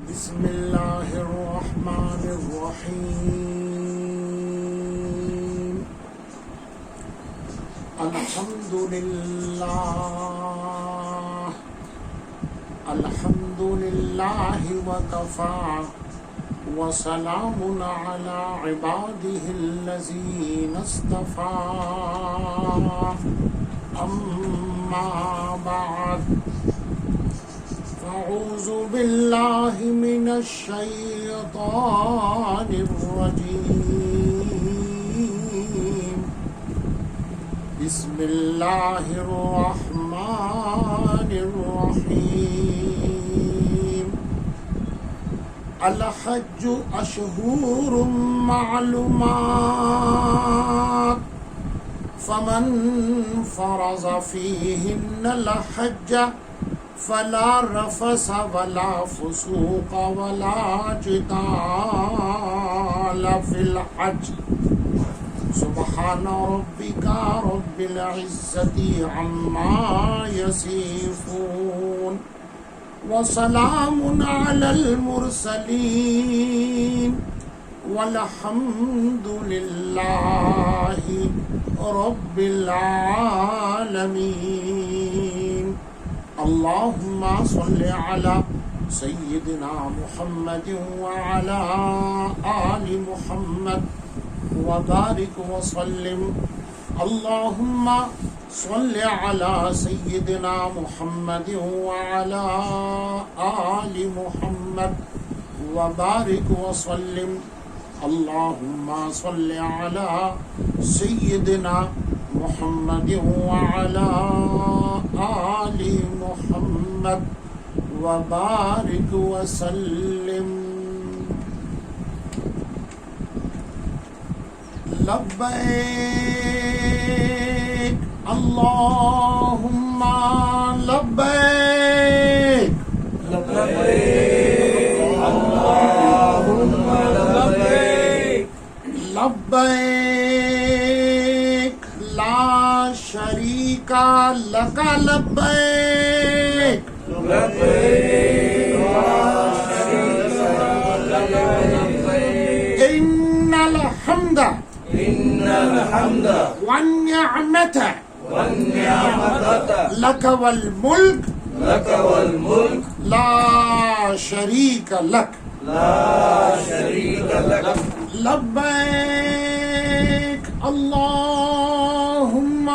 بسم اللہ الرحمن الرحیم الحمد للہ وکفی وسلام علی عباده الذین اصطفی اما بعد اعوذ باللہ من الشیطان الرجیم بسم اللہ الرحمن الرحیم الحج اشہور معلومات فمن فرض فیہن الحج فلا رفث ولا فسوق ولا جدال في الحج سبحان ربك رب العزة عما يصفون وسلام على المرسلين والحمد لله رب العالمين اللهم صل على سيدنا محمد وعلى آل محمد وبارك وسلم اللهم صل على سيدنا محمد وعلى آل محمد وبارك وسلم اللهم صل على سيدنا محمد وعلى آل محمد وبارك وسلم لبيك اللهم لبيك لبيك اللهم لبيك لبيك لا شريك لك لبيك لبيك لا شريك لك لبيك إن الحمد والنعمة لك والملك لا شريك لك لبيك اللهم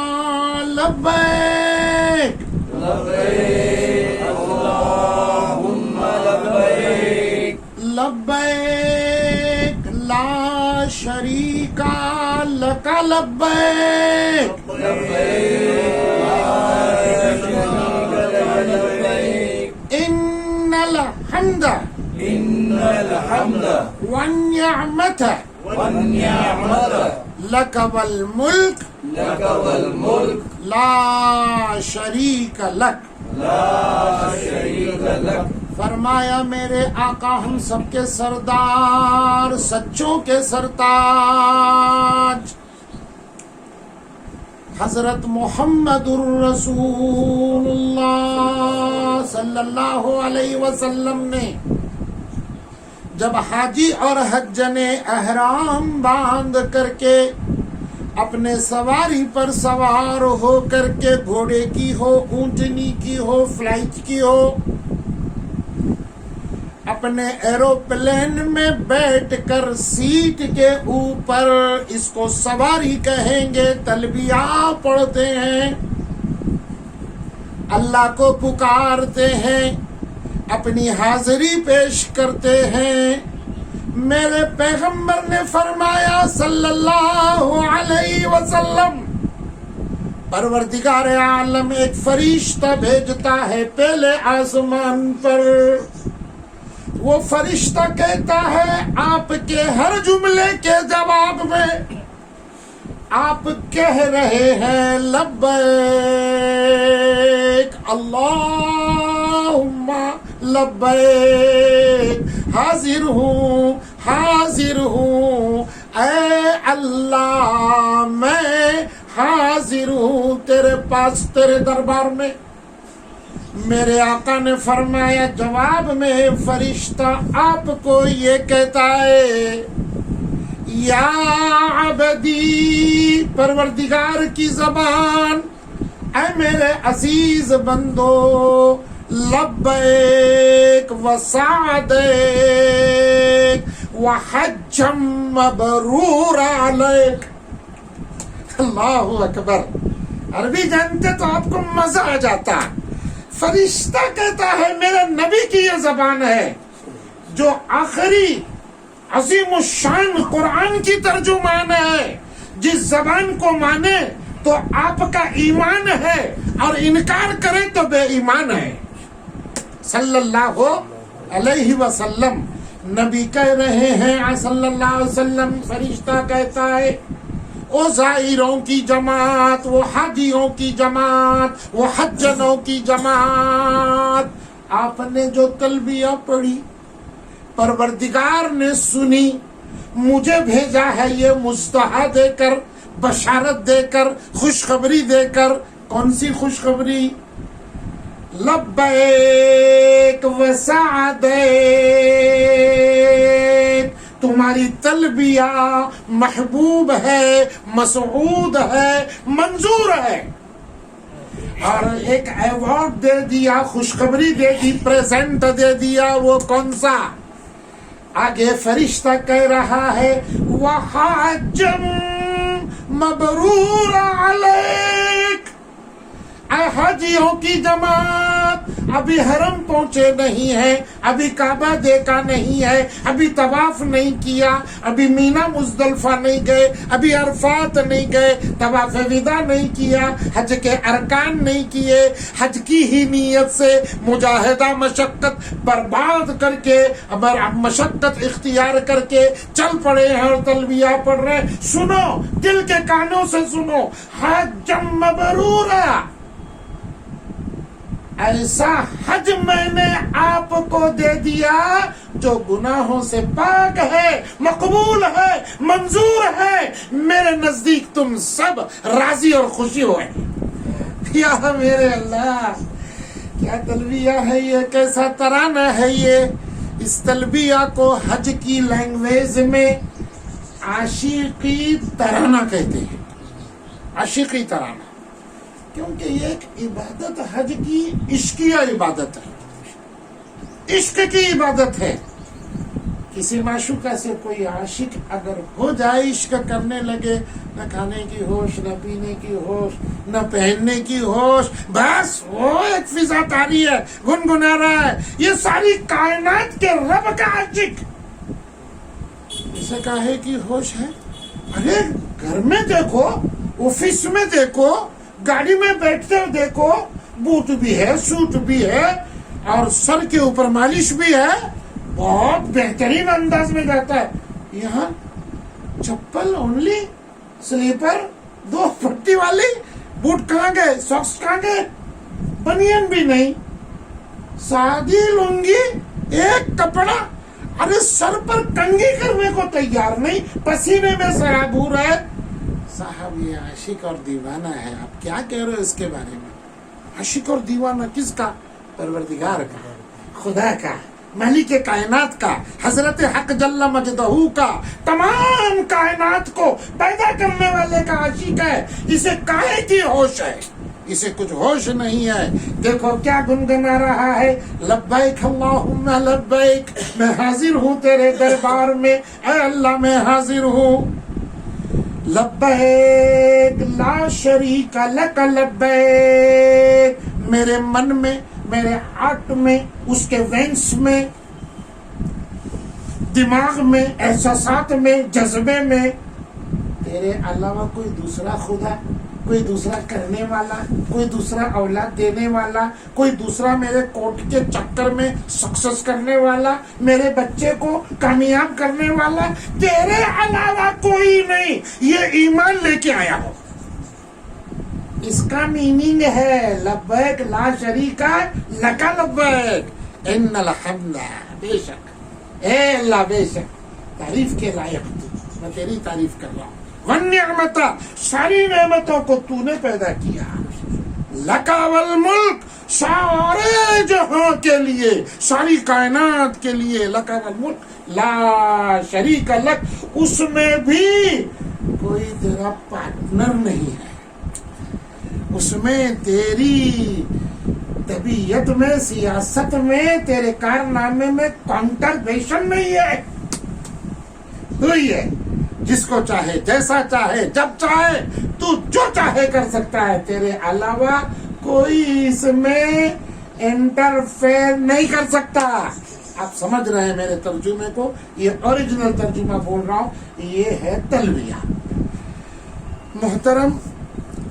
لبيك لبيك اللهم لبيك لبيك لا شريك لك لبيك لبيك لا شريك لك إن الحمد والنعمة لك والملك لا شريك لك فرمایا میرے آقا ہم سب کے سردار سچوں کے سرتاج حضرت محمد الرسول اللہ صلی اللہ علیہ وسلم نے جب حاجی اور حجن احرام باندھ کر کے اپنے سواری پر سوار ہو کر کے گھوڑے کی ہو اونٹنی کی ہو فلائٹ کی ہو اپنے ایروپلین میں بیٹھ کر سیٹ کے اوپر اس کو سواری کہیں گے تلبیہ پڑھتے ہیں اللہ کو پکارتے ہیں اپنی حاضری پیش کرتے ہیں میرے پیغمبر نے فرمایا صلی اللہ علیہ وسلم پروردگار عالم ایک فرشتہ بھیجتا ہے پہلے آسمان پر وہ فرشتہ کہتا ہے آپ کے ہر جملے کے جواب میں آپ کہہ رہے ہیں لبیک اللہم لبیک حاضر ہوں اے اللہ میں حاضر ہوں تیرے پاس تیرے دربار میں میرے آقا نے فرمایا جواب میں فرشتہ آپ کو یہ کہتا ہے یا عبدی، پروردگار کی زبان، اے میرے عزیز بندو، لبیک و سعدیک و حجم مبرور علیک۔ اللہ اکبر، عربی جانتے تو آپ کو مزہ آ جاتا۔ فرشتہ کہتا ہے میرے نبی کی یہ زبان ہے جو آخری عظیم الشان قرآن کی ترجمان ہے، جس زبان کو مانے تو آپ کا ایمان ہے اور انکار کرے تو بے ایمان ہے۔ صلی اللہ علیہ وسلم نبی کہہ رہے ہیں صلی اللہ علیہ وسلم، فرشتہ کہتا ہے وہ زائروں کی جماعت، وہ حاجیوں کی جماعت، وہ حجنوں کی جماعت، آپ نے جو تلبیہ پڑھی پروردگار نے سنی، مجھے بھیجا ہے یہ مصطفیٰ دے کر، بشارت دے کر، خوشخبری دے کر۔ کون سی خوشخبری؟ لبیک و سعدیک، تمہاری تلبیہ محبوب ہے، مسعود ہے، منظور ہے۔ اور ایک ایوارڈ دے دیا، خوشخبری دے دی، پریزنٹ دے دیا، وہ کون سا؟ آگے فرشتہ کہہ رہا ہے وَحَجًّا مَبْرُورًا عَلَيْكَ، اے حاجیوں کی جماعت، ابھی حرم پہنچے نہیں ہیں، ابھی کعبہ دیکھا نہیں ہے، ابھی طواف نہیں کیا، ابھی مینا مزدلفہ نہیں گئے، ابھی عرفات نہیں گئے، طواف وداع نہیں کیا، حج کے ارکان نہیں کیے، حج کی ہی نیت سے مجاہدہ مشقت برباد کر کے، مشقت اختیار کر کے چل پڑے ہیں اور تلبیہ پڑھ رہے ہیں۔ سنو، دل کے کانوں سے سنو، حجًا مبرورا، ایسا حج میں نے آپ کو دے دیا جو گناہوں سے پاک ہے، مقبول ہے، منظور ہے، میرے نزدیک تم سب راضی اور خوشی ہوئے۔ یا میرے اللہ، کیا تلبیہ ہے یہ، کیسا ترانہ ہے یہ۔ اس تلبیہ کو حج کی لینگویج میں عاشقی ترانہ کہتے ہیں، عاشقی ترانہ، کیونکہ یہ ایک عبادت حج کی عشقیہ عبادت ہے، عشق کی عبادت ہے۔ کسی معشوقہ سے کوئی عاشق اگر ہو جائے، عشق کرنے لگے، نہ کھانے کی ہوش، نہ پینے کی ہوش، نہ پہننے کی ہوش، بس وہ ایک فضا طاری ہے، گنگنا رہا ہے، یہ ساری کائنات کے رب کا عاشق، اسے کاہے کی ہوش ہے؟ ارے گھر میں دیکھو، آفس میں دیکھو، گاڑی میں بیٹھتے ہوئے دیکھو، بوٹ بھی ہے، سوٹ بھی ہے، اور سر کے اوپر مالش بھی ہے، بہت بہترین انداز میں جاتا ہے۔ یہاں چپل اونلی، سلیپر، 2 پٹی والی، بوٹ کہاں گئے، ساکس کہاں گئے، بنین بھی نہیں، سادی لنگی، ایک کپڑا، ارے سر پر کنگھی کرنے کو تیار نہیں، پسینے میں سرابور ہے۔ صاحب یہ عاشق اور دیوانہ ہے، آپ کیا کہہ رہے ہو اس کے بارے میں؟ عاشق اور دیوانہ کس کا؟ پروردگار کا، خدا کا، مالک کائنات کا، حضرت حق جل مجدہ کا، تمام کائنات کو پیدا کرنے والے کا عاشق ہے۔ اسے کاہے کی ہوش ہے؟ اسے کچھ ہوش نہیں ہے۔ دیکھو کیا گنگنا رہا ہے، لبیک اللہم لبیک، میں حاضر ہوں تیرے دربار میں، اے اللہ میں حاضر ہوں۔ لبیک لا شریک لک لبیک، میرے من میں، میرے ہارٹ میں، اس کے وینس میں، دماغ میں، احساسات میں، جذبے میں تیرے علاوہ کوئی دوسرا خدا، کوئی دوسرا کرنے والا، کوئی دوسرا اولاد دینے والا، کوئی دوسرا میرے کوٹ کے چکر میں سکسس کرنے والا، میرے بچے کو کامیاب کرنے والا، تیرے علاوہ کوئی نہیں، یہ ایمان لے کے آیا ہو۔ اس کا میننگ ہے لبیک لا شریک لک لبیک ان الحمد، بے شک اے اللہ، بے شک تعریف کے لائق تو، میں تیری تعریف کر رہا ہوں۔ والنعمت، ساری نعمتوں کو تو نے پیدا کیا، لکا والملک، سارے جہاں کے لیے، ساری کائنات کے لیے، لکا والملک لا شریک لک، اس میں بھی کوئی تیرا پارٹنر نہیں ہے، اس میں تیری طبیعت میں، سیاست میں، تیرے کارنامے میں کانٹریبیوشن نہیں ہے، تو ہی ہے جس کو چاہے، جیسا چاہے، جب چاہے، تو جو چاہے کر سکتا ہے، تیرے علاوہ کوئی اس میں انٹرفیئر نہیں کر سکتا۔ آپ سمجھ رہے ہیں میرے ترجمے کو؟ یہ اوریجنل ترجمہ بول رہا ہوں، یہ ہے تلبیہ۔ محترم،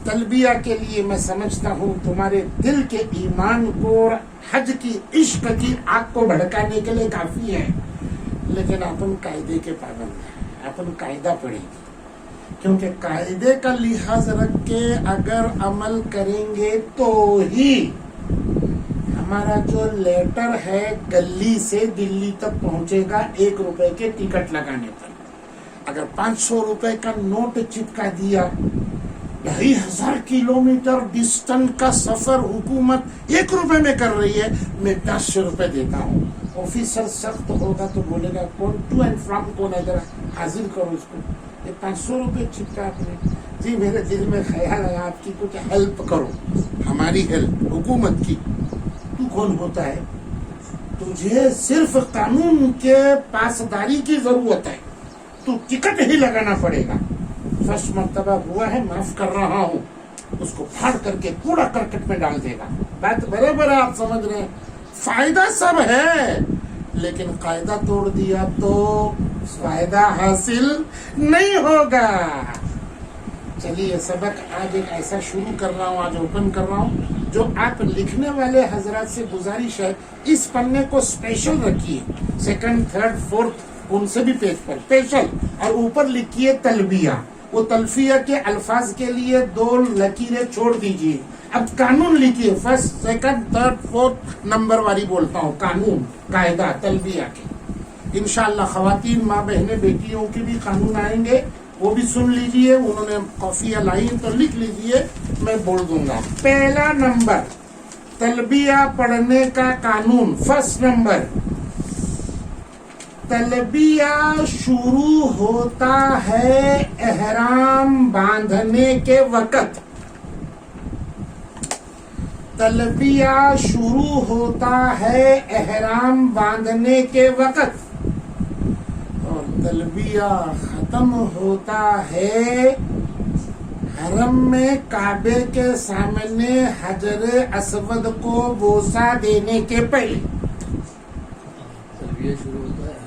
تلبیہ کے لیے میں سمجھتا ہوں تمہارے دل کے ایمان کو اور حج کی عشق کی آگ کو بھڑکانے کے لیے کافی ہے، لیکن اپن قاعدے کے پابند ہیں، اپن قاعدہ پڑھیں گے، کیونکہ قاعدے کا لحاظ رکھ کے اگر عمل کریں گے تو ہی ہمارا جو لیٹر ہے گلی سے دلی تک پہنچے گا 1 روپے کے ٹکٹ لگانے پر۔ اگر 500 روپے کا نوٹ چپکا دیا، 2500 کلومیٹر ڈسٹنس کا سفر حکومت 1 روپے میں کر رہی ہے، میں 500 روپے دیتا ہوں۔ آفیسر سخت ہوگا تو بولے گا کون ٹو اینڈ فرام کون ہے، ذرا حاضر کرو اس کو۔ یہ 500 روپے چپکا آپ نے، جی میرے دل میں خیال ہے آپ کی کچھ ہیلپ کرو، ہماری ہیلپ حکومت کی۔ تو کون ہوتا ہے؟ تجھے صرف قانون کے پاسداری کی ضرورت ہے، تو ٹکٹ ہی لگانا پڑے گا۔ فرسٹ مرتبہ ہوا ہے، معاف کر رہا ہوں، اس کو پھاڑ کر کے کوڑا کرکٹ میں ڈال دے گا۔ بات برابر ہے، آپ سمجھ رہے ہیں؟ فائدہ سب ہے، لیکن قاعدہ توڑ دیا تو فائدہ حاصل نہیں ہوگا۔ چلیے سبق آج ایک ایسا شروع کر رہا ہوں، آج اوپن کر رہا ہوں، جو آپ لکھنے والے حضرات سے گزارش ہے اس پنے کو اسپیشل رکھیے، 2nd 3rd 4th ان سے بھی پیج پر اسپیشل، اور اوپر لکھیے تلبیہ۔ وہ تلفیہ کے الفاظ کے لیے 2 لکیریں چھوڑ دیجیے۔ اب قانون لکھیے، 1st 2nd 3rd 4th number والی بولتا ہوں، قانون، قاعدہ تلبیہ کے۔ انشاءاللہ خواتین، ماں بہنیں، بیٹیوں کے بھی قانون آئیں گے، وہ بھی سن لیجئے، انہوں نے کافیہ لائی تو لکھ لیجئے، میں بول دوں گا۔ پہلا نمبر تلبیہ پڑھنے کا قانون، 1st نمبر، تلبیہ شروع ہوتا ہے احرام باندھنے کے وقت۔ تلبیہ شروع ہوتا ہے احرام باندھنے کے وقت، اور تلبیہ ختم ہوتا ہے حرم میں کعبے کے سامنے حجر اسود کو بوسہ دینے کے پہلے۔ تلبیہ شروع ہوتا ہے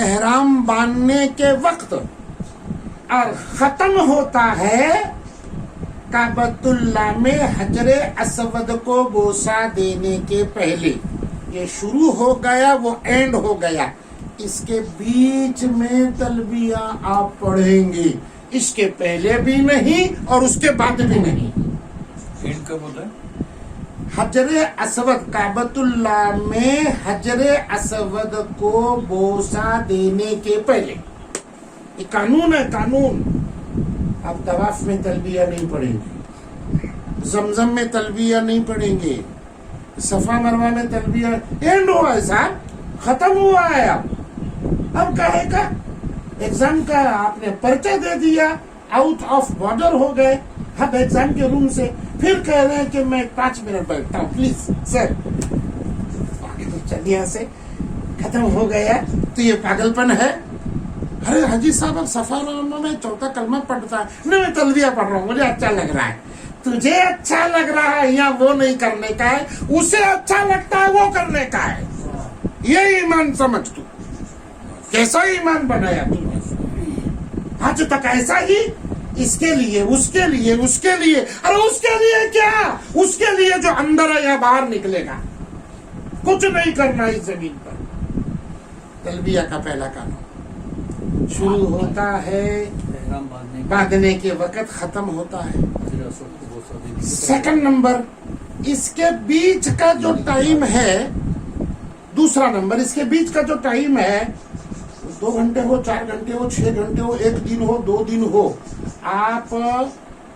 احرام باندھنے کے وقت، اور ختم ہوتا ہے کعبۃ اللہ میں حجر اسود کو بوسہ دینے کے پہلے۔ یہ شروع ہو گیا، وہ اینڈ ہو گیا، اس کے بیچ میں تلبیہ آپ پڑھیں گے، اس کے پہلے بھی نہیں اور اس کے بعد بھی نہیں۔ اینڈ کب ہوتا ہے؟ حجر اسود، کعبۃ اللہ میں حجر اسود کو بوسہ دینے کے پہلے، یہ قانون ہے، قانون۔ آپ طواف میں تلبیہ نہیں پڑھیں گے، زمزم میں تلبیہ نہیں پڑھیں گے، صفا مروہ میں تلبیہ اینڈ ہوا ہے صاحب، ختم ہوا ہے۔ اب کہے گا ایگزام کا آپ نے پرچہ دے دیا، آؤٹ آف بارڈر ہو گئے، اب ایگزام کے روم سے پھر کہہ رہے ہیں کہ میں 5 منٹ بیٹھتا ہوں، پلیز سر، چلیے سے ختم ہو گیا، تو یہ پاگل پن ہے۔ ارے حاجی صاحب اب صفا مروہ میں 4تھا کلمہ پڑھتا ہے، میں تلبیہ پڑھ رہا ہوں، مجھے اچھا لگ رہا ہے۔ تجھے اچھا لگ رہا ہے یا وہ نہیں کرنے کا ہے، اسے اچھا لگتا ہے وہ کرنے کا ہے، یہ ایمان سمجھ تو، کیسا ایمان بنایا تم نے آج تک؟ ایسا ہی اس کے لیے، اس کے لیے، اس کے لیے، ارے اس کے لیے کیا، اس کے لیے جو اندر ہے یا باہر نکلے گا، کچھ نہیں کرنا اس زمین پر۔ تلبیہ کا پہلا قانون شروع ہوتا ہے احرام باندھنے کے وقت، ختم ہوتا ہے 2nd نمبر، اس کے بیچ کا جو ٹائم ہے، 2 نمبر، اس کے بیچ کا جو ٹائم ہے، 2 گھنٹے ہو، 4 گھنٹے ہو، 6 گھنٹے ہو، 1 دن ہو، 2 دن ہو، آپ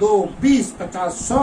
2 20 50 100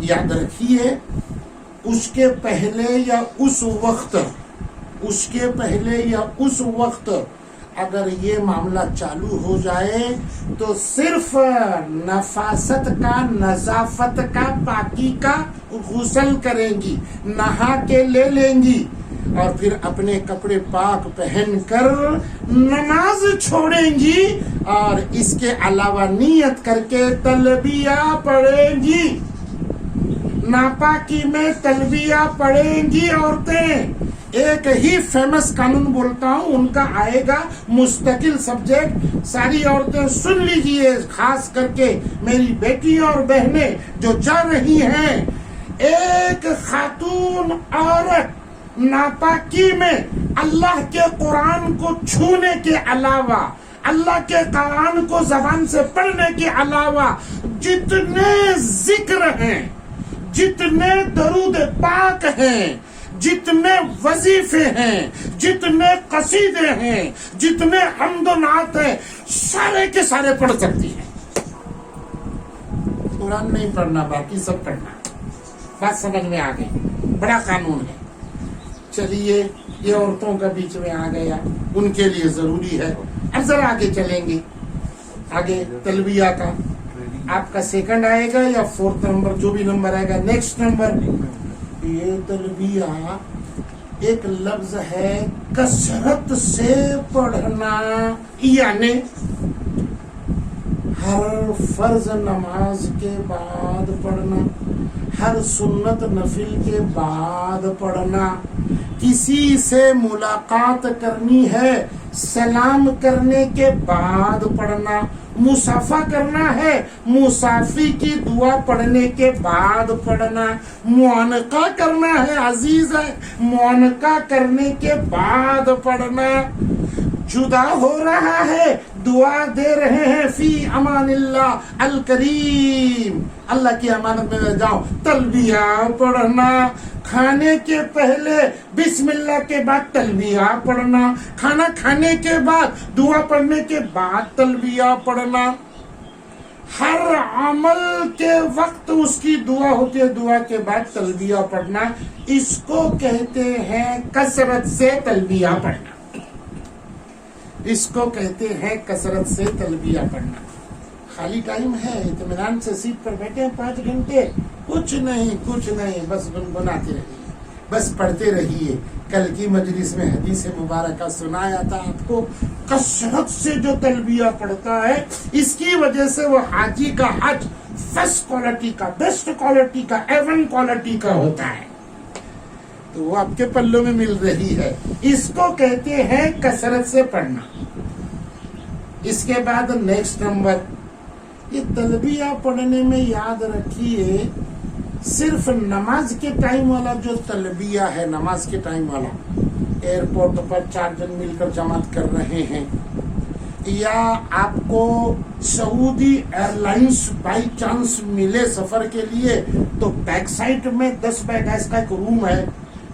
یاد رکھیے اس کے پہلے یا اس وقت اگر یہ معاملہ چالو ہو جائے تو صرف نفاست کا، نظافت کا، پاکی کا غسل کریں گی، نہا کے لے لیں گی اور پھر اپنے کپڑے پاک پہن کر نماز چھوڑیں گی اور اس کے علاوہ نیت کر کے تلبیہ پڑھیں گی، ناپاکی میں تلبیہ پڑھیں گی عورتیں۔ ایک ہی فیمس قانون بولتا ہوں، ان کا آئے گا مستقل سبجیکٹ، ساری عورتیں سن لیجئے، خاص کر کے میری بیٹی اور بہنیں جو جا رہی ہیں۔ ایک خاتون عورت ناپاکی میں اللہ کے قرآن کو چھونے کے علاوہ، اللہ کے قرآن کو زبان سے پڑھنے کے علاوہ جتنے ذکر ہیں، جتنے درود پاک ہیں، جتنے وظیفے ہیں، جتنے قصیدے ہیں، جتنے حمد و نعت ہیں، سارے کے سارے پڑھ سکتی ہیں۔ قرآن نہیں پڑھنا، باقی سب پڑھنا۔ بات سمجھ میں آ گئی؟ بڑا قانون ہے۔ چلیے یہ عورتوں کا بیچ میں آ گیا، ان کے لیے ضروری ہے۔ اب ذرا آگے چلیں گے، آگے تلبیہ کا آپ کا سیکنڈ آئے گا یا فورتھ نمبر، جو بھی نمبر آئے گا۔ نیکسٹ نمبر، یہ تلبیہ ایک لفظ ہے کثرت سے پڑھنا، یعنی ہر فرض نماز کے بعد پڑھنا، ہر سنت نفل کے بعد پڑھنا، کسی سے ملاقات کرنی ہے سلام کرنے کے بعد پڑھنا، مصافحہ کرنا ہے مصافی کی دعا پڑھنے کے بعد پڑھنا، معانقہ کرنا ہے عزیز ہے معانقہ کرنے کے بعد پڑھنا، جدا ہو رہا ہے دعا دے رہے ہیں فی امان اللہ الکریم، اللہ کی امانت میں جاؤ، تلبیہ پڑھنا، کھانے کے پہلے بسم اللہ کے بعد تلبیہ پڑھنا، کھانا کھانے کے بعد دعا پڑھنے کے بعد تلبیہ پڑھنا، ہر عمل کے وقت اس کی دعا ہوتی ہے، دعا کے بعد تلبیہ پڑھنا، اس کو کہتے ہیں کثرت سے تلبیہ پڑھنا، اس کو کہتے ہیں کثرت سے تلبیہ پڑھنا۔ خالی ٹائم ہے، اطمینان سے سیٹ پر بیٹھے ہیں 5 گھنٹے، کچھ نہیں، بس گنگناتے رہیے، بس پڑھتے رہیے۔ کل کی مجلس میں حدیث مبارکہ سنایا تھا آپ کو، کثرت سے جو تلبیہ پڑھتا ہے اس کی وجہ سے وہ حاجی کا حج فرسٹ کوالٹی کا، بیسٹ کوالٹی کا، ایون کوالٹی کا ہوتا ہے، تو وہ آپ کے پلوں میں مل رہی ہے۔ اس کو کہتے ہیں کثرت سے پڑھنا۔ اس کے بعد نیکسٹ نمبر، یہ تلبیہ پڑھنے میں یاد رکھیے صرف نماز کے ٹائم والا جو تلبیہ ہے، نماز کے ٹائم والا، ایئرپورٹ پر 4 جن مل کر جماعت کر رہے ہیں، یا آپ کو سعودی ایئر لائنس بائی چانس ملے سفر کے لیے تو بیک سائڈ میں 10 بائی 10 کا ایک روم ہے،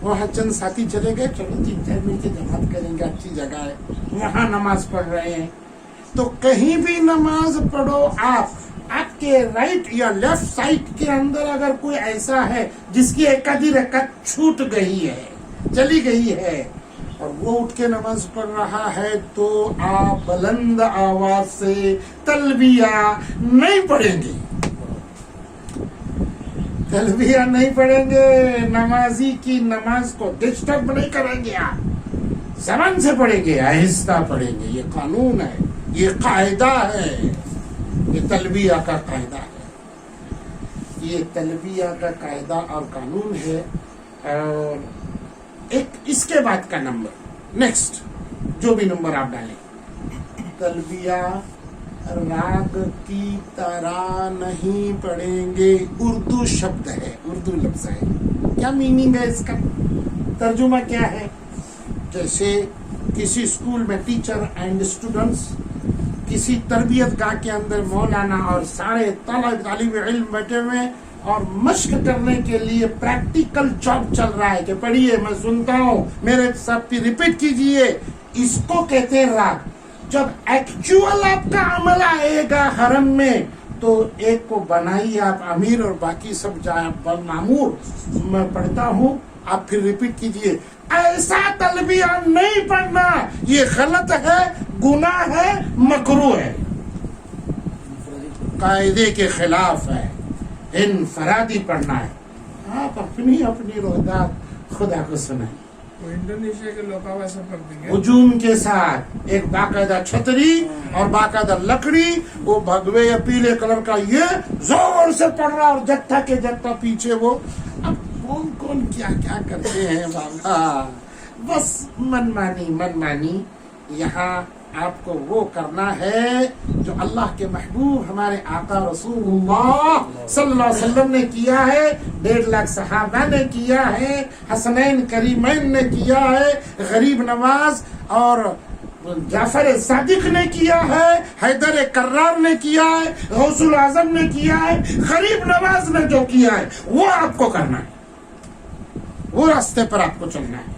وہاں چند ساتھی چلے گئے، چلو 3-4 مل کے جماعت کریں گے، اچھی جگہ ہے، وہاں نماز پڑھ رہے ہیں۔ تو کہیں بھی نماز پڑھو آپ کے رائٹ یا لیفٹ سائڈ کے اندر اگر کوئی ایسا ہے جس کی ایک آدھی رکعت چھوٹ گئی ہے، چلی گئی ہے، اور وہ اٹھ کے نماز پڑھ رہا ہے، تو آپ بلند آواز سے تلبیہ نہیں پڑھیں گے، تلبیہ نہیں پڑھیں گے، نمازی کی نماز کو ڈسٹرب نہیں کریں گے، آپ زبان سے پڑھیں گے، آہستہ پڑھیں گے۔ یہ قانون ہے، یہ قاعدہ ہے، یہ تلبیہ کا قاعدہ ہے، یہ تلبیہ کا قاعدہ اور قانون ہے۔ اور ایک اس کے بعد کا نمبر، نیکسٹ جو بھی نمبر آپ ڈالیں، تلبیہ راگ کی طرح نہیں پڑھیں گے، اردو شبد ہے، اردو لفظ ہے۔ کیا میننگ ہے اس کا، ترجمہ کیا ہے؟ جیسے کسی اسکول میں ٹیچر اینڈ اسٹوڈنٹس، کسی تربیت گاہ کے اندر مولانا اور سارے طالب علم بیٹھے ہوئے اور مشق کرنے کے لیے پریکٹیکل جاب چل رہا ہے کہ پڑھیے میں سنتا ہوں، میرے ساتھ ریپیٹ کیجئے، اس کو کہتے ہیں راگ۔ جب ایکچوئل آپ کا عمل آئے گا حرم میں تو تو ایک کو بنائیے آپ امیر اور باقی سب جائیں معمور. میں پڑھتا ہوں, آپ پھر ریپیٹ کیجئے. ایسا تلبیہ نہیں پڑھنا, یہ غلط ہے, گناہ ہے, مکروہ ہے, قاعدے کے خلاف ہے, انفرادی پڑھنا ہے. آپ اپنی روحداد خدا کو سنائیں. وہ انڈونیشیا کے لوگ ویسا کرتے ہیں. ہجوم کے ساتھ ایک باقاعدہ چھتری اور باقاعدہ لکڑی, وہ بھگوے یا پیلے کلر کا, یہ زور سے پڑ رہا اور جتھا کے جتھا پیچھے وہ. اب کون کیا کیا کرتے ہیں بابا, بس من مانی. یہاں آپ کو وہ کرنا ہے جو اللہ کے محبوب ہمارے آقا رسول اللہ صلی اللہ علیہ وسلم نے کیا ہے, 1.5 لاکھ صحابہ نے کیا ہے, حسنین کریمین نے کیا ہے, غریب نواز اور جعفر صادق نے کیا ہے, حیدر کرار نے کیا ہے, غوث الاعظم نے کیا ہے, غریب نواز نے جو کیا ہے وہ آپ کو کرنا ہے, وہ راستے پر آپ کو چلنا ہے.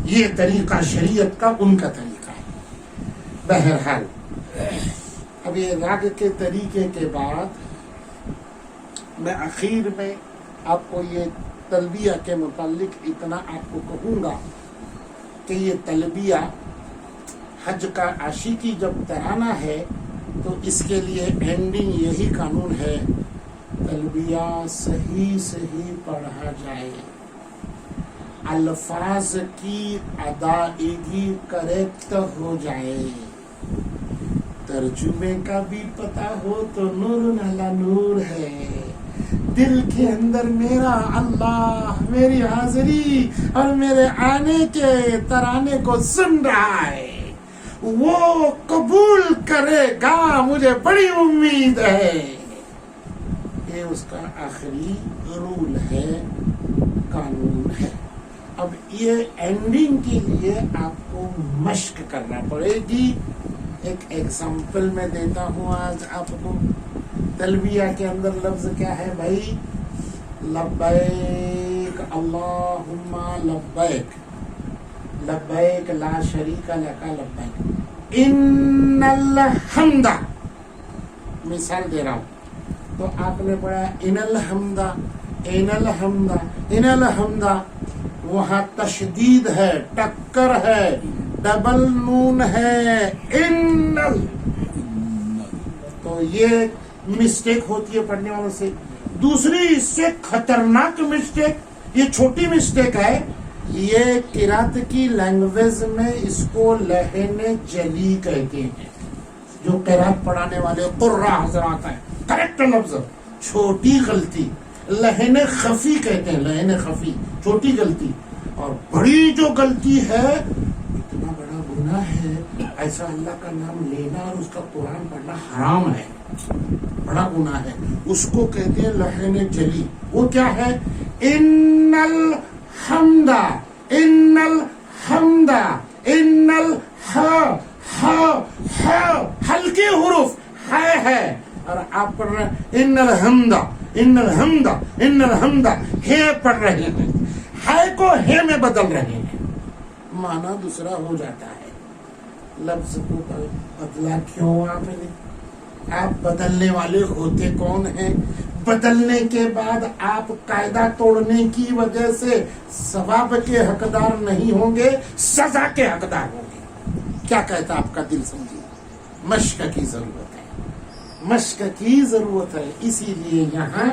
یہ طریقہ شریعت کا ان کا طریقہ ہے. بہرحال اب یہ راگ کے طریقے کے بعد میں آخر میں آپ کو یہ تلبیہ کے متعلق اتنا آپ کو کہوں گا کہ یہ تلبیہ حج کا عاشقی جب ترانہ ہے تو اس کے لیے اینڈنگ یہی قانون ہے, تلبیہ صحیح پڑھا جائے, الفاظ کی ادائیگی کریکٹ ہو جائے, ترجمے کا بھی پتا ہو تو نور علی نور ہے, دل کے اندر میرا اللہ میری حاضری اور میرے آنے کے ترانے کو سن رہا ہے, وہ قبول کرے گا, مجھے بڑی امید ہے. یہ اس کا آخری رول ہے, قانون ہے. اب یہ اینڈنگ کے لیے آپ کو مشق کرنا پڑے گی. ایک ایگزامپل میں دیتا ہوں آج آپ کو. تلبیہ کے اندر لفظ کیا ہے بھائی؟ لبیک اللہم لبیک, لبیک لا شریک لک لبیک, ان الحمد. مثال دے رہا ہوں تو آپ نے پڑھا ان الحمد, ان الحمد, ان الحمد, وہاں تشدید ہے, ٹکر ہے, ڈبل نون ہے, ان. تو یہ مسٹیک ہوتی ہے پڑھنے والوں سے. دوسری اس سے خطرناک مسٹیک, یہ چھوٹی مسٹیک ہے, یہ قرات کی لینگویج میں اس کو لحن جلی کہتے ہیں. جو قرات پڑھانے والے قرہ حضرات ہیں, کریکٹ لفظ, چھوٹی غلطی, لحن خفی کہتے ہیں, لحن خفی, چھوٹی غلطی. اور بڑی جو غلطی ہے, اتنا بڑا گناہ ہے, ایسا اللہ کا نام لینا اور اس کا قرآن پڑھنا حرام ہے, بڑا گناہ ہے, اس کو کہتے ہیں لحن جلی. وہ کیا ہے؟ ان الحمد, ان الحمد, ان ہلکے حروف ہے, اور آپ پڑھ رہے ہیں ان الحمد, ان الحمد, ان الحمد, ہے پڑھ رہے ہیں, ہے کو ہے میں بدل رہے ہیں, معنی دوسرا ہو جاتا ہے. لفظ کو بدلا کیوں آپ نے؟ آپ بدلنے والے ہوتے کون ہیں؟ بدلنے کے بعد آپ قاعدہ توڑنے کی وجہ سے ثواب کے حقدار نہیں ہوں گے, سزا کے حقدار ہوں گے. کیا کہتا آپ کا دل سمجھیے. مشق کی ضرورت ہے, مشق کی ضرورت ہے. اسی لیے یہاں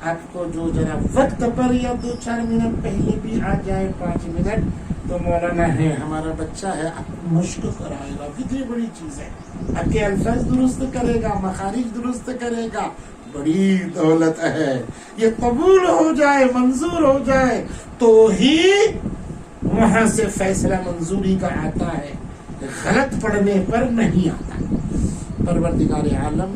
آپ کو جو ذرا وقت پر یا 2-4 منٹ پہلے بھی آ جائے, 5 منٹ, تو مولانا ہے, ہمارا بچہ ہے, آپ کو مشق کرائے گا. کتنی بڑی چیز ہے, آپ کے الفاظ درست کرے گا, مخارج درست کرے گا, بڑی دولت ہے. یہ قبول ہو جائے, منظور ہو جائے تو ہی وہاں سے فیصلہ منظوری کا آتا ہے, غلط پڑھنے پر نہیں آتا. پروردگار عالم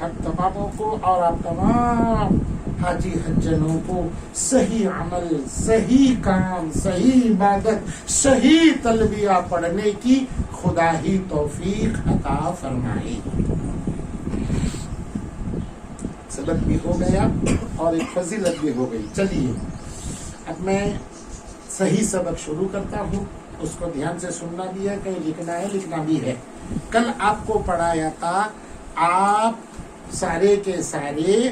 حق تماموں کو اور آپ تمام حاجی حجنوں کو صحیح عمل, صحیح کام, صحیح عبادت, صحیح تلبیہ پڑھنے کی خدا ہی توفیق عطا فرمائے. سبق بھی ہو گیا اور ایک فضیلت بھی ہو گئی. چلیے اب میں صحیح سبق شروع کرتا ہوں. اس کو دھیان سے سننا بھی ہے, کہیں لکھنا ہے, لکھنا بھی ہے. کل آپ کو پڑھایا تھا, آپ سارے کے سارے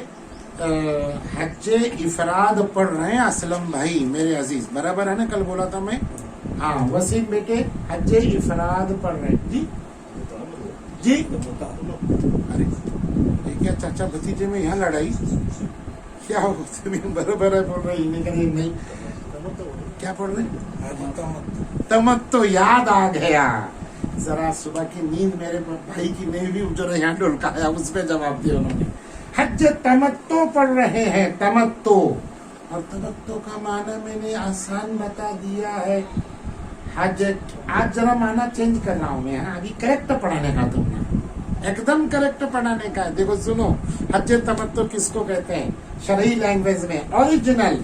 حج افراد پڑھ رہے ہیں. اسلم بھائی میرے عزیز برابر ہے نا, کل بولا تھا میں. ہاں وسیم بیٹے حج افراد پڑھ رہے ہیں. جی جی ارے کیا چاچا بھتیجے میں یہاں لڑائی کیا ہو برابر ہے پڑھ رہے نہیں کیا پڑھ رہے تمتو یاد آ گیا. ذرا صبح کی نیند میرے بھائی کی نہیں بھی جو یہاں ڈلکایا اس پہ جواب دیا انہوں نے. حج تمتو پڑھ رہے ہیں, تمتو. اور تمتو کا معنی میں نے آسان بتا دیا ہے. حج آج ذرا معنی چینج کر رہا ہوں میں, ابھی کریکٹ پڑھانے کا تم نے ایک دم کریکٹ پڑھانے کا. دیکھو سنو, حج تمتو کس کو کہتے ہیں شرعی لینگویج میں اوریجنل.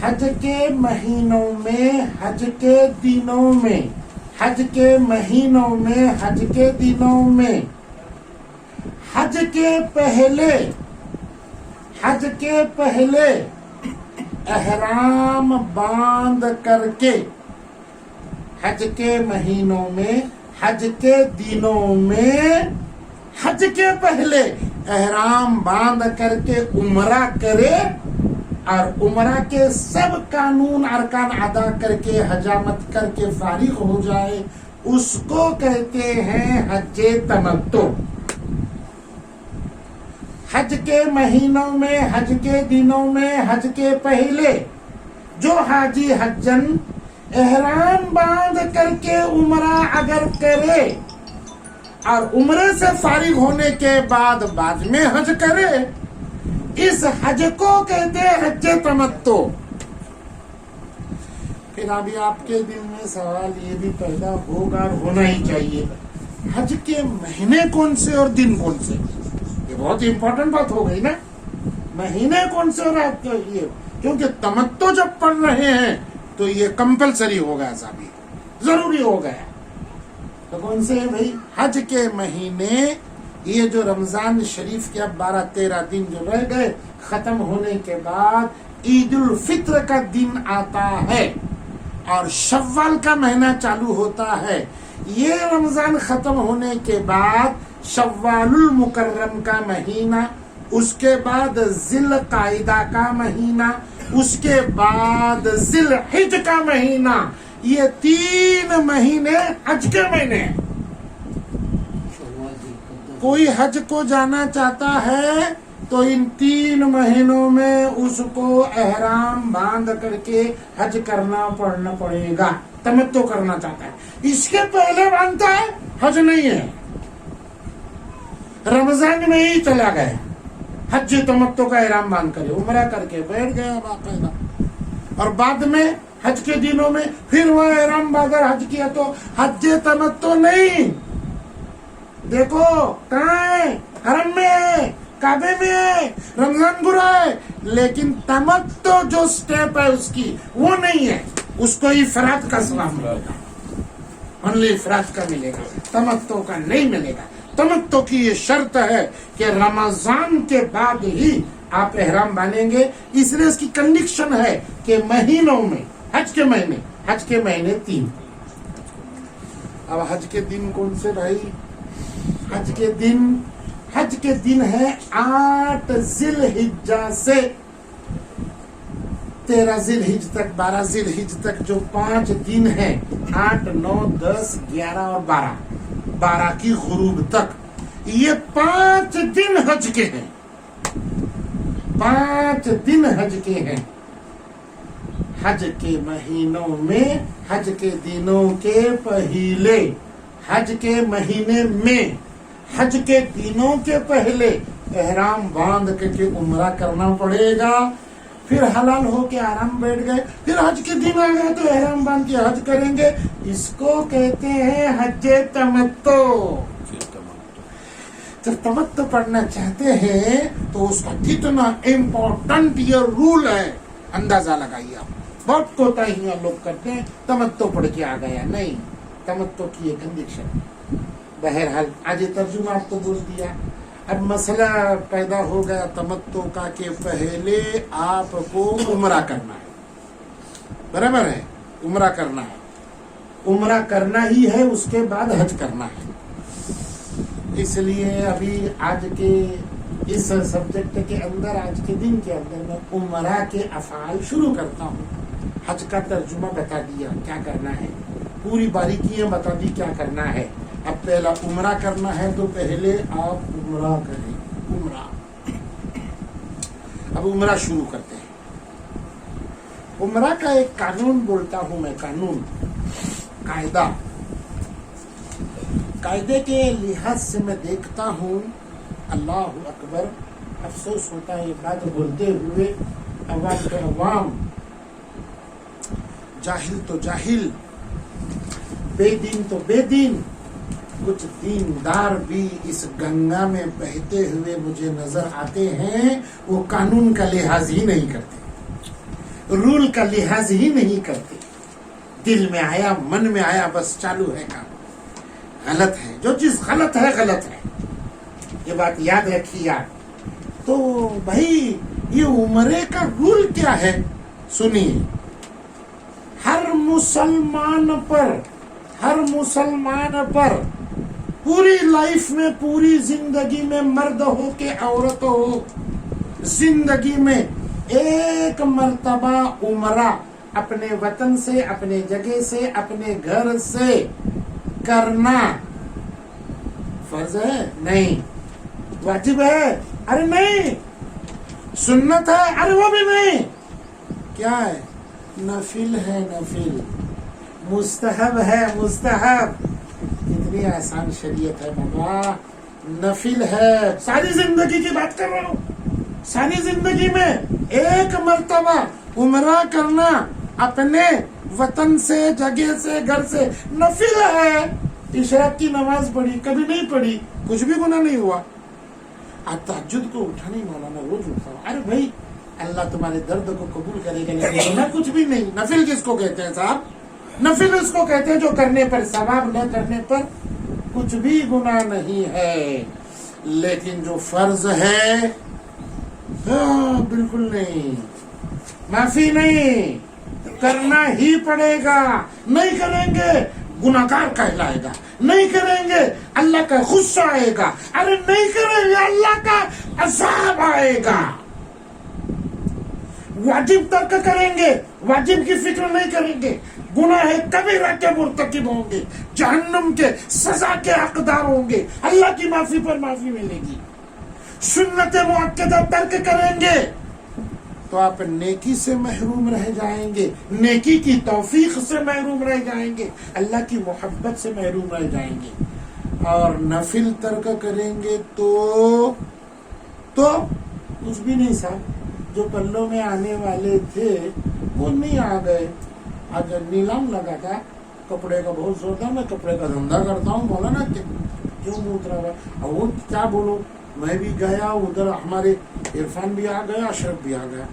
حج کے مہینوں میں, حج کے دنوں میں, حج کے مہینوں میں, حج کے دنوں میں, حج کے پہلے, حج کے پہلے احرام باندھ کر کے, حج کے مہینوں میں, حج کے دنوں میں, حج کے پہلے احرام باندھ کر کے عمرہ کرے اور عمرہ کے سب قانون ارکان ادا کر کے حجامت کر کے فارغ ہو جائے, اس کو کہتے ہیں حج تمتع. حج کے مہینوں میں, حج کے دنوں میں, حج کے پہلے جو حاجی حجن احرام باندھ کر کے عمرہ اگر کرے اور عمرے سے فارغ ہونے کے بعد میں حج کرے, اس حج کو کہتے ہیں حج تمتع. پھر ابھی آپ کے دل میں سوال یہ بھی پیدا ہوگا اور ہونا ہی چاہیے, حج کے مہینے کون سے اور دن کون سے؟ یہ بہت امپورٹنٹ بات ہو گئی نا, مہینے کون سے اور آپ کے یہ, کیونکہ تمتع جب پڑھ رہے ہیں تو یہ کمپلسری ہو گیا, صاحب ضروری ہو گیا. تو کون سے ہیں بھائی؟ حج کے مہینے, یہ جو رمضان شریف کے اب 12-13 دن جو رہ گئے ختم ہونے کے بعد عید الفطر کا دن آتا ہے اور شوال کا مہینہ چالو ہوتا ہے. یہ رمضان ختم ہونے کے بعد شوال المکرم کا مہینہ, اس کے بعد ذی القعدہ کا مہینہ, اس کے بعد ذی الحج کا مہینہ, یہ 3 مہینے حج کے مہینے ہیں. کوئی حج کو جانا چاہتا ہے تو ان 3 مہینوں میں اس کو احرام باندھ کر کے حج کرنا پڑے گا. تمتع کرنا چاہتا ہے, اس کے پہلے باندھتا ہے حج نہیں ہے, رمضان میں ہی چلا گیا حج تمتع کا احرام باندھ کرے عمرہ کر کے بیٹھ گیا باقاعدہ, اور بعد میں حج کے دنوں میں پھر وہ احرام باندھ کر حج کیا تو حج تمتع نہیں. دیکھو کہاں ہے, حرم میں ہے, کعبے میں ہے, رمضان برا ہے, لیکن تمتع جو سٹیپ ہے اس کی وہ نہیں ہے, اس کو افراد کا ثواب ملے گا, اونلی افراد کا ملے گا, تمتع کا نہیں ملے گا. تمتع کی یہ شرط ہے کہ رمضان کے بعد ہی آپ احرام باندھیں گے, اس لیے اس کی کنڈیشن ہے کہ مہینوں میں, حج کے مہینے, حج کے مہینے 3. اب حج کے دن کون سے بھائی؟ حج کے دن ہے 8 ذی الحجہ سے 13 ذی الحج تک, 12 ذی الحج تک جو 5 دن ہیں, 8, 9, 10, 11 اور 12 کی غروب تک, یہ 5 دن حج کے ہیں, 5 دن حج کے ہیں. حج کے مہینوں میں, حج کے دنوں کے پہلے, حج کے مہینے میں, حج کے دنوں کے پہلے احرام باندھ کے عمرہ کرنا پڑے گا. پھر حلال ہو کے آرام بیٹھ گئے, پھر حج کے دن آ گئے تو احرام باندھ کے حج کریں گے, اس کو کہتے ہیں حج تمتع. جب تمتع پڑھنا چاہتے ہیں تو اس کا کتنا امپورٹنٹ یہ رول ہے اندازہ لگائیے آپ. بہت کوتاہیاں لوگ کرتے ہیں, تمتع پڑھ کے آ گیا, نہیں, تمتع کی یہ کنڈیشن. بہرحال آج یہ ترجمہ آپ کو بول دیا. اب مسئلہ پیدا ہو گیا تمتع کا کہ پہلے آپ کو عمرہ کرنا ہے, برابر ہے, عمرہ کرنا ہے, عمرہ کرنا ہی ہے, اس کے بعد حج کرنا ہے. اس لیے ابھی آج کے اس سبجیکٹ کے اندر آج کے دن کے اندر میں عمرہ کے افعال شروع کرتا ہوں. حج کا ترجمہ بتا دیا کیا کرنا ہے, پوری باریکیاں بتا دی کیا کرنا ہے. اب پہلا عمرہ کرنا ہے تو پہلے آپ عمرہ کریں. عمرہ, اب عمرہ شروع کرتے ہیں. عمرہ کا ایک قانون بولتا ہوں میں, قانون, قاعدہ. قاعدے کے لحاظ سے میں دیکھتا ہوں, اللہ اکبر, افسوس ہوتا ہے یہ بات بولتے ہوئے, عوام تو عوام, جاہل تو جاہل, بے دین تو بے دین, کچھ دیندار بھی اس گنگا میں بہتے ہوئے مجھے نظر آتے ہیں. وہ قانون کا لحاظ ہی نہیں کرتے, رول کا لحاظ ہی نہیں کرتے. دل میں آیا, من میں آیا, بس چالو ہے کام. غلط ہے, جو چیز غلط ہے غلط ہے, یہ بات یاد رکھیے آپ. تو بھائی یہ عمرے کا رول کیا ہے سنیے. ہر مسلمان پر پوری لائف میں, پوری زندگی میں, مرد ہو کہ عورت ہو, زندگی میں ایک مرتبہ عمرہ اپنے وطن سے, اپنے جگہ سے, اپنے گھر سے کرنا فرض ہے؟ نہیں. واجب ہے؟ ارے نہیں. سنت ہے؟ ارے وہ بھی نہیں. کیا ہے؟ نفل ہے, نفل. مستحب ہے, مستحب. کتنی آسان شریعت ہے بابا. نفل ہے. ساری زندگی کی بات کر رہا ہوں, ساری زندگی میں ایک مرتبہ عمرہ کرنا اپنے وطن سے, جگہ سے, گھر سے, نفل ہے. عشاء کی نماز پڑھی, کبھی نہیں پڑھی, کچھ بھی گناہ نہیں ہوا. آپ تہجد کو اٹھا نہیں, مولانا روز اٹھتا ہوں. ارے بھائی اللہ تمہارے درد کو قبول کرے گا, لیکن گناہ کچھ بھی نہیں. نفل کس کو کہتے ہیں صاحب؟ نفل اس کو کہتے ہیں جو کرنے پر ثواب, نہ کرنے پر کچھ بھی گناہ نہیں ہے. لیکن جو فرض ہے بالکل نہیں, معافی نہیں, کرنا ہی پڑے گا. نہیں کریں گے گناہگار کہلائے گا, نہیں کریں گے اللہ کا غصہ آئے گا, ارے نہیں کریں گے اللہ کا عذاب آئے گا. واجب ترک کریں گے, واجب کی فکر نہیں کریں گے, گناہ کبیرہ کے مرتکب ہوں گے, جہنم کے سزا کے حقدار ہوں گے, اللہ کی معافی پر معافی ملے گی. سنت مؤکدہ ترک کریں گے تو آپ نیکی سے محروم رہ جائیں گے, نیکی کی توفیق سے محروم رہ جائیں گے, اللہ کی محبت سے محروم رہ جائیں گے. اور نفل ترک کریں گے تو کچھ بھی نہیں صاحب. جو پلوں میں آنے والے تھے وہ نہیں آ گئے. آج نیلام لگا تھا کپڑے کا, بہت زور تھا. میں کپڑے کا دھندا کرتا ہوں, مولانا کیوں منہ اترا ہوا. اور وہ کیا بولوں, میں بھی گیا ادھر, ہمارے عرفان بھی آ گیا, اشرف بھی آ گیا.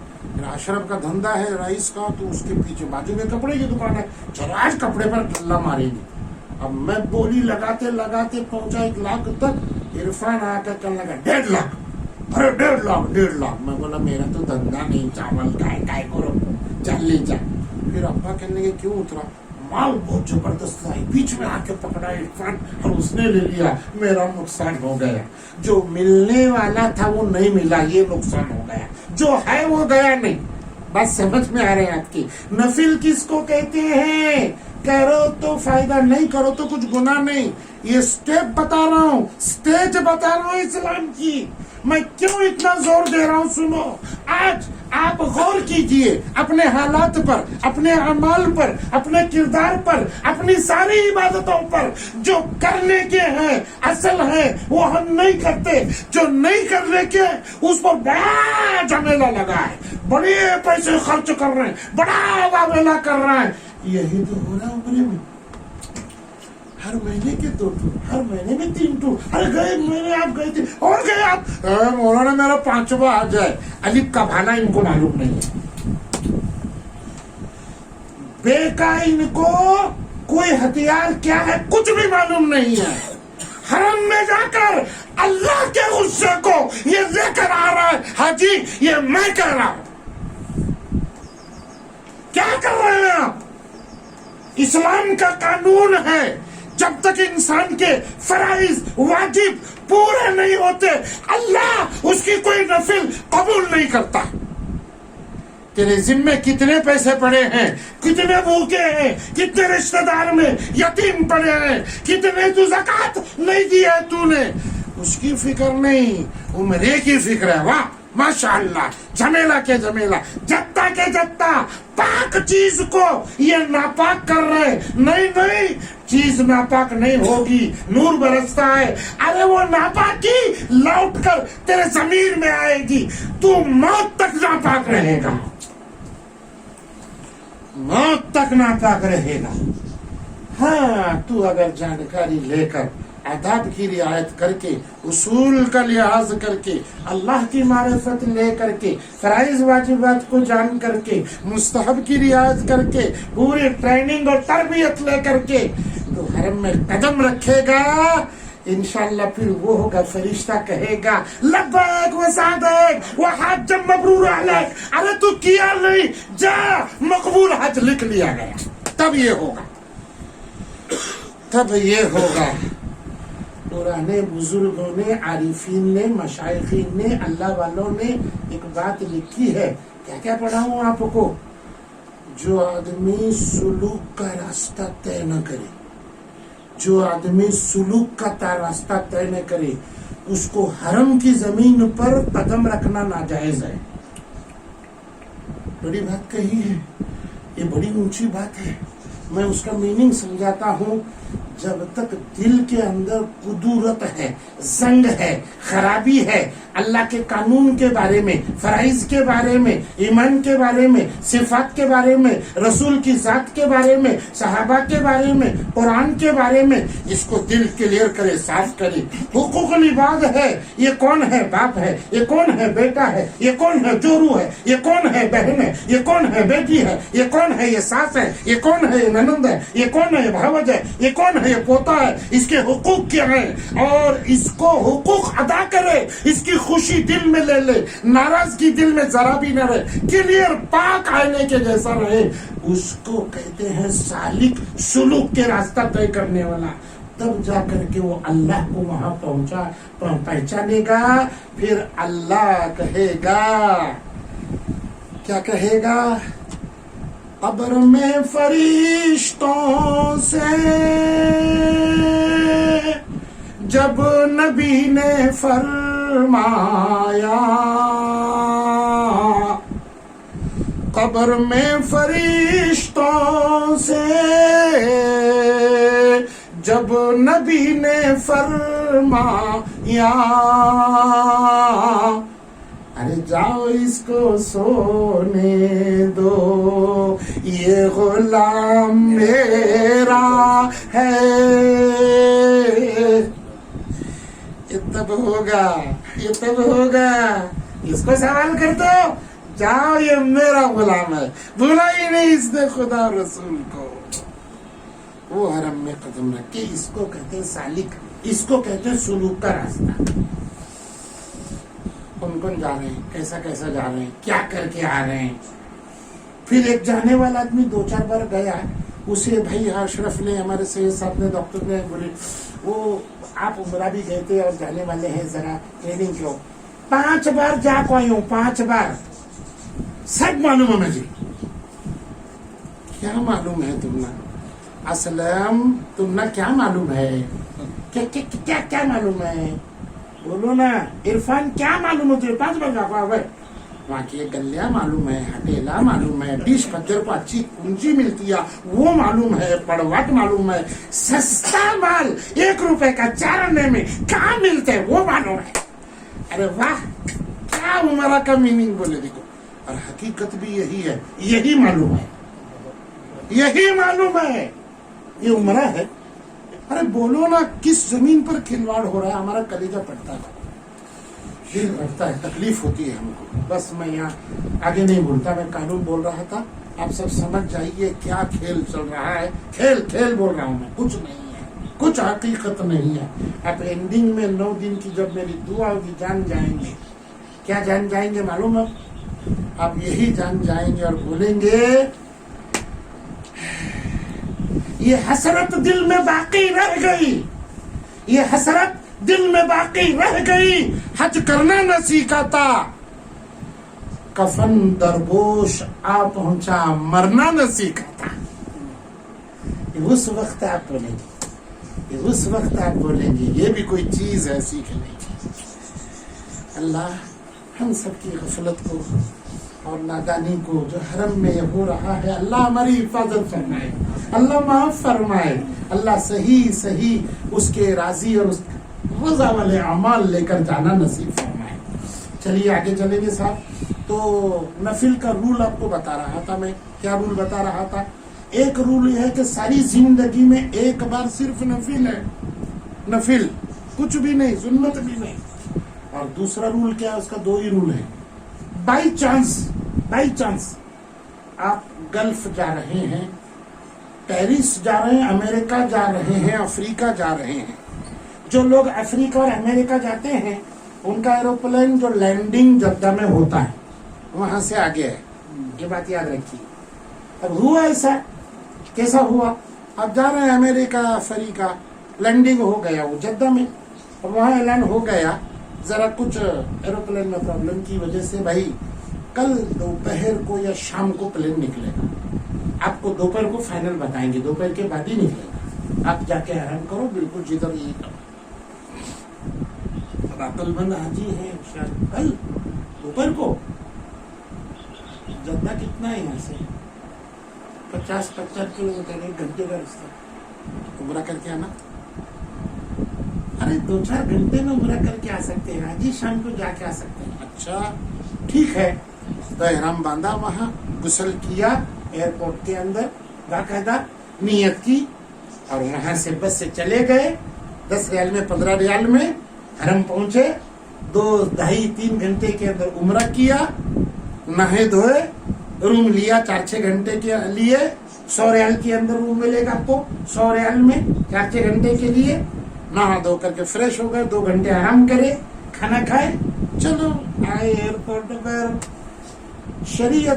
اشرف کا دھندا ہے رئیس کا, تو اس کے پیچھے بازو میں کپڑے کی دکان ہے, چلو آج کپڑے پر ڈلہ ماریں گے. اب میں بولی لگاتے لگاتے پہنچا 1 لاکھ تک. عرفان آ کر کہنے لگا 1.5 لاکھ. ارے 1.5 لاکھ. میں بولا میرا تو دھندا نہیں, چاول کا کرو, چل لے جا. پھر ابا کہنے لگے کیوں اترا, مال بہت زبردست آئی, بیچ میں آ کے پکڑا عرفان اور اس نے لے لیا, میرا نقصان ہو گیا. جو ملنے والا تھا وہ نہیں ملا, یہ نقصان ہو گیا. جو ہے وہ گیا نہیں. بات سمجھ میں آ رہے ہیں آپ کی. نفل کس کو کہتے ہیں؟ کرو تو فائدہ, نہیں کرو تو کچھ گناہ نہیں. یہ سٹیپ بتا رہا ہوں, سٹیج بتا رہا ہوں اسلام کی. میں کیوں اتنا زور دے رہا ہوں سنو. آج آپ غور کیجئے اپنے حالات پر, اپنے اعمال پر, اپنے کردار پر, اپنی ساری عبادتوں پر. جو کرنے کے ہیں اصل ہیں وہ ہم نہیں کرتے, جو نہیں کرنے کے اس پر بڑا جھمیلا لگا ہے, بڑے پیسے خرچ کر رہے ہیں, بڑا معاملہ کر رہے ہیں. یہی تو ہو رہا عمرے میں. ہر مہینے کے 2 ٹور, ہر مہینے میں 3 ٹور. ارے گئے مہینے آپ گئے تھے اور گئے آپ. مولانا میرا 5واں آ جائے. الف کا بھانا ان کو معلوم نہیں ہے. بے کا ان کو کوئی ہتھیار کیا ہے کچھ بھی معلوم نہیں ہے. حرم میں جا کر اللہ کے غصے کو یہ لے کر آ رہا ہے. حاجی یہ میں کہہ رہا ہوں. کیا کر رہے ہیں آپ؟ اسلام کا قانون ہے جب تک انسان کے فرائض واجب پورے نہیں ہوتے اللہ اس کی کوئی نفل قبول نہیں کرتا. تیرے ذمے کتنے پیسے پڑے ہیں, کتنے بھوکے ہیں, کتنے رشتہ دار میں یتیم پڑے ہیں, کتنے تو زکات نہیں دی ہے تو نے, اس کی فکر نہیں, عمرے کی فکر ہے. واہ ماشاءاللہ, جمیلا کے جمیلا, جتا کے جتا, پاک چیز کو یہ ناپاک کر رہے. نہیں چیز ناپاک نہیں ہوگی, نور برستا ہے. ارے وہ ناپاکی لوٹ کر تیرے ضمیر میں آئے گی, تو موت تک ناپاک رہے گا, موت تک ناپاک رہے گا. ہاں تو اگر جانکاری لے کر, آداب کی رعایت کر کے, اصول کا لحاظ کر کے, اللہ کی معرفت لے کر کے, فرائض واجبات کو جان کر کے, مستحب کی رعایت کر کے, پوری ٹریننگ اور تربیت لے کر کے تو حرم میں قدم رکھے گا, انشاءاللہ پھر وہ ہوگا فرشتہ کہے گا لبیک و سعدیک و حج مبرور علیک. ارے تو کیا نہیں, جا مقبول حج لکھ لیا گیا. تب یہ ہوگا, تب یہ ہوگا. پرانے بزرگوں نے, عارفین نے, مشائخین نے, اللہ والوں نے ایک بات لکھی ہے. کیا کیا پڑھاؤں آپ کو؟ جو آدمی سلوک کا راستہ طے نہ کرے, جو آدمی سلوک کا راستہ طے نہ کرے, اس کو حرم کی زمین پر قدم رکھنا ناجائز ہے. بڑی بات کہی ہے, یہ بڑی اونچی بات ہے. میں اس کا میننگ سمجھاتا ہوں. جب تک دل کے اندر قدورت ہے, زنگ ہے, خرابی ہے, اللہ کے قانون کے بارے میں, فرائض کے بارے میں, ایمان کے بارے میں, صفات کے بارے میں, رسول کی ذات کے بارے میں, صحابہ کے بارے میں, قرآن کے بارے میں, اس کو دل کلیئر کرے, صاف کرے. حقوق العباد ہے, یہ کون ہے باپ ہے, یہ کون ہے بیٹا ہے, یہ کون ہے جورو ہے, یہ کون ہے بہن ہے, یہ کون ہے بیٹی ہے, یہ کون ہے یہ ساس ہے, یہ کون ہے یہ ننند ہے, یہ کون ہے یہ بھاوج ہے, یہ کون ہے یہ پوتا ہے, اس کے حقوق کیا ہیں, اور اس کو حقوق ادا کرے. اس کی خوشی دل میں لے لے, ناراضگی دل میں ذرا بھی نہ رہے, کلیئر پاک آئینے کے جیسا رہے. اس کو کہتے ہیں سالک, سلوک کے راستہ طے کرنے والا. تب جا کر کے وہ اللہ کو وہاں پہچانے گا. پھر اللہ کہے گا, کیا کہے گا؟ قبر میں فرشتوں سے جب نبی نے فرمایا, قبر میں فرشتوں سے جب نبی نے فرمایا, ارے جاؤ اس کو سونے دو, یہ غلام میرا ہے. یہ تب ہوگا, یہ تب ہوگا. اس کو سوال کر دو, جاؤ یہ میرا غلام ہے, بولا ہی نہیں اس نے خدا رسول کو. وہ حرم میں قدم رکھے. اس کو کہتے ہیں سالک, اس کو کہتے ہیں سلوک کا راستہ. کون جا رہے ہیں, کیسا کیسا جا رہے ہیں, کیا کر کے آ رہے ہیں. پھر ایک جانے والا آدمی 2-4 بار گیا, اسے بھائی اشرف نے, ہمارے سید صاحب نے, ڈاکٹر نے بولے وہ آپ عمرہ بھی گئے تھے اور جانے والے ہیں, ذرا ٹریننگ کیوں. 5 بار جا کو آئی ہوں, 5 بار, سب معلوم ہے مجھے. کیا معلوم ہے تم نے اسلم, تم نے کیا معلوم ہے, کیا معلوم ہے, بولو نا. عرفان کیا معلوم ہوتی ہے؟ 5 بار جا کو آئے. وہاں کی گلیاں معلوم ہے, ہٹیلا معلوم ہے, ڈش کدر کو اچھی کنجی ملتی ہے وہ معلوم ہے, پڑوٹ معلوم ہے, سستا مال 1 روپے کا 4 آنے میں کہاں ملتے ہیں وہ معلوم ہے. ارے واہ, کیا عمرہ کا میننگ بولے دیکھو. اور حقیقت بھی یہی ہے, یہی معلوم ہے, یہی معلوم ہے, یہ عمرہ ہے. ارے بولو نا, کس زمین پر کھلواڑ ہو رہا ہے. ہمارا کلیجہ پڑتا ہے, دل رکھتا ہے, تکلیف ہوتی ہے ہم کو. بس میں یہاں آگے نہیں بولتا, میں قانون بول رہا تھا. آپ سب سمجھ جائیے کیا کھیل چل رہا ہے. کھیل بول رہا ہوں میں, کچھ نہیں ہے, کچھ حقیقت نہیں ہے. اب اینڈنگ میں 9 دن کی جب میری دعا ہوگی, جان جائیں گے. کیا جان جائیں گے معلوم ہے؟ آپ یہی جان جائیں گے اور بولیں گے یہ حسرت دل میں باقی رہ گئی، یہ حسرت دل میں باقی رہ گئی، حج کرنا نہ سیکھا تھا، کفن درگوش آ پہنچا، مرنا نہ سیکھا تھا۔ اس وقت آپ بولیں گے، اس وقت آپ بولیں گے یہ بھی کوئی چیز ہے سیکھنے کی۔ اللہ ہم سب کی غفلت کو اور نادانی کو جو حرم میں ہو رہا ہے، اللہ ہماری حفاظت فرمائے، اللہ معاف فرمائے، اللہ صحیح صحیح اس کے راضی اور اس رضا والے اعمال لے کر جانا نصیب فرمائے۔ چلیے آگے چلیں گے صاحب۔ تو نفل کا رول آپ کو بتا رہا تھا میں، کیا رول بتا رہا تھا؟ ایک رول یہ ہے کہ ساری زندگی میں ایک بار صرف نفل ہے، نفل کچھ بھی نہیں، سنت بھی نہیں۔ اور دوسرا رول کیا ہے؟ اس کا دو ہی رول ہے۔ بائی چانس آپ گلف جا رہے ہیں، پیرس جا رہے ہیں، امریکہ جا رہے ہیں، افریقہ جا رہے ہیں۔ جو لوگ افریقہ اور امریکہ جاتے ہیں ان کا ایروپلین جو لینڈنگ جدہ میں ہوتا ہے وہاں سے آگے ہے، یہ بات یاد رکھیے۔ اب ہوا ایسا، کیسا ہوا؟ اب جا رہے ہیں امریکہ افریقہ، لینڈنگ ہو گیا وہ جدہ میں، اور وہاں اعلان ہو گیا ذرا کچھ ایروپلین میں پرابلم کی وجہ سے بھائی کل دوپہر کو یا شام کو پلین نکلے گا، آپ کو دوپہر کو فائنل بتائیں گے، دوپہر کے بعد ہی نکلے گا، آپ جا کے آرام کرو، بالکل جدھر یہ کرو۔ اب عقل مند حاجی ہے شاید کل دوپہر کو، جدہ کتنا ہے یہاں سے؟ 50-55 کلومیٹر، 1 گھنٹے کا رستہ، عمرہ کر کے آنا۔ ارے 2-4 گھنٹے میں عمرہ کر کے آ سکتے ہیں حاجی، شام کو جا کے آ سکتے ہیں۔ اچھا ٹھیک ہے، تو احرام باندھا، وہاں غسل کیا، ایئرپورٹ کے اندر باقاعدہ نیت کی، اور وہاں سے بس سے چلے گئے، 10 ریال میں 15 ریال میں حرم پہنچے، 2-2.5-3 گھنٹے کے اندر عمرہ کیا، نہے دھوئے، روم لیا 4-6 گھنٹے کے لیے، 100 ریال کے اندر روم ملے گا آپ کو، 100 ریال میں 4-6 گھنٹے کے لیے، نہا دھو کر کے فریش ہو گئے، 2 گھنٹے آرام کرے، کھانا کھائے، چلو آئے ایئرپورٹ پر۔ شریعت